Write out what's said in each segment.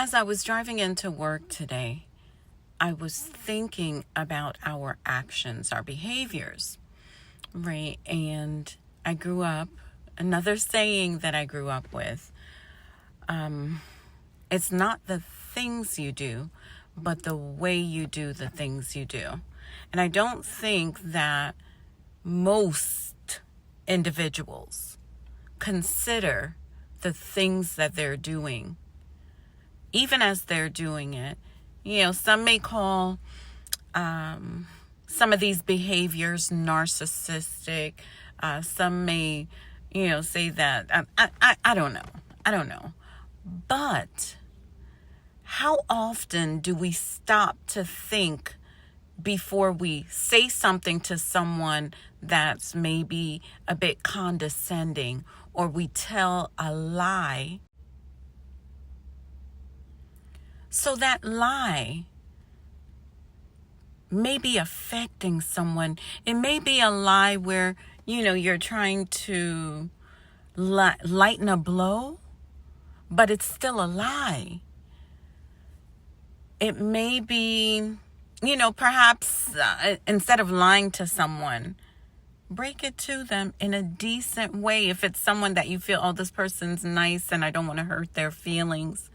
As I was driving into work today, I was thinking about our actions, our behaviors, right? And I grew up, another saying that I grew up with, it's not the things you do, but the way you do the things you do. And I don't think that most individuals consider the things that they're doing, even as they're doing it. Some may call some of these behaviors narcissistic. Some may, say that. I don't know. I don't know. But how often do we stop to think before we say something to someone that's maybe a bit condescending, or we tell a lie? So that lie may be affecting someone. It may be a lie where, you're trying to lighten a blow, but it's still a lie. It may be, perhaps instead of lying to someone, break it to them in a decent way. If it's someone that you feel, this person's nice and I don't want to hurt their feelings,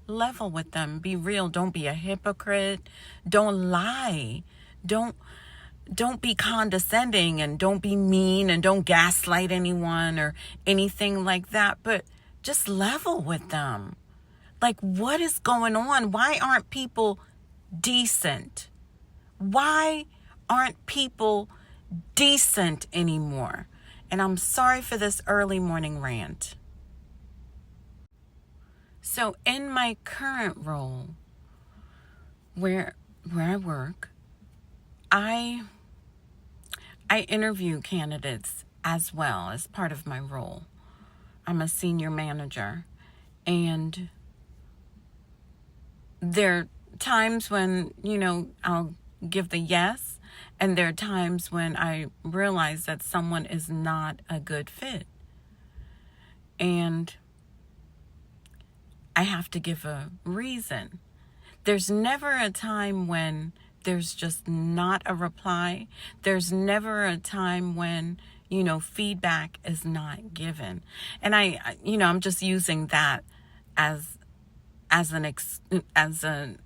level with them. Be real. Don't be a hypocrite. Don't lie. Don't be condescending, and don't be mean, and don't gaslight anyone or anything like that. But just level with them. Like, what is going on? Why aren't people decent? Why aren't people decent anymore? And I'm sorry for this early morning rant. So in my current role, where I work, I interview candidates as well as part of my role. I'm a senior manager, and there are times when, I'll give the yes, and there are times when I realize that someone is not a good fit. And I have to give a reason. There's never a time when there's just not a reply. There's never a time when, feedback is not given. And I'm just using that as an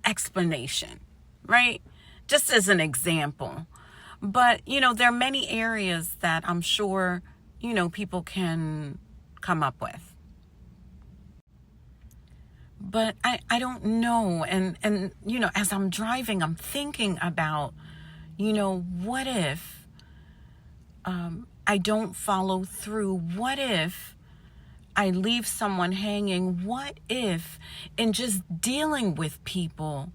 explanation, right? Just as an example. But, there are many areas that I'm sure, people can come up with. But I don't know. And as I'm driving, I'm thinking about, what if I don't follow through? What if I leave someone hanging? What if in just dealing with people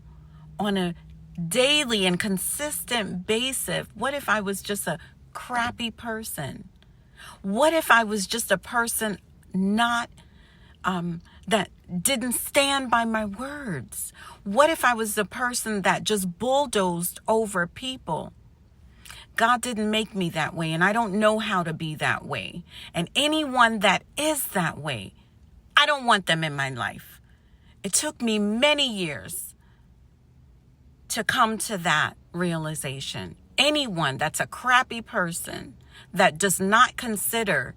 on a daily and consistent basis, what if I was just a crappy person? What if I was just a person not that didn't stand by my words? What if I was the person that just bulldozed over people? God didn't make me that way, and I don't know how to be that way. And anyone that is that way, I don't want them in my life. It took me many years to come to that realization. Anyone that's a crappy person, that does not consider.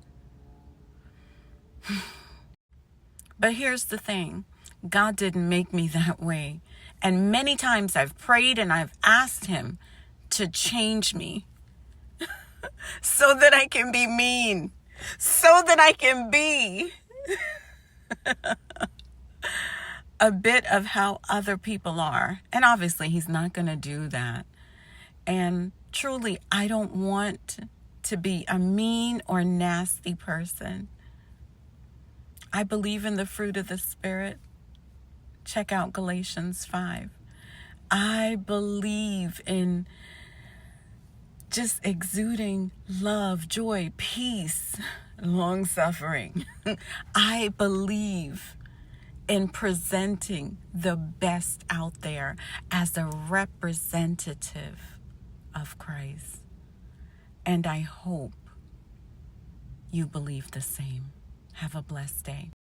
But here's the thing. God didn't make me that way. And many times I've prayed and I've asked him to change me so that I can be mean, so that I can be a bit of how other people are. And obviously he's not going to do that. And truly, I don't want to be a mean or nasty person. I believe in the fruit of the Spirit. Check out Galatians 5. I believe in just exuding love, joy, peace, long-suffering. I believe in presenting the best out there as a representative of Christ. And I hope you believe the same. Have a blessed day.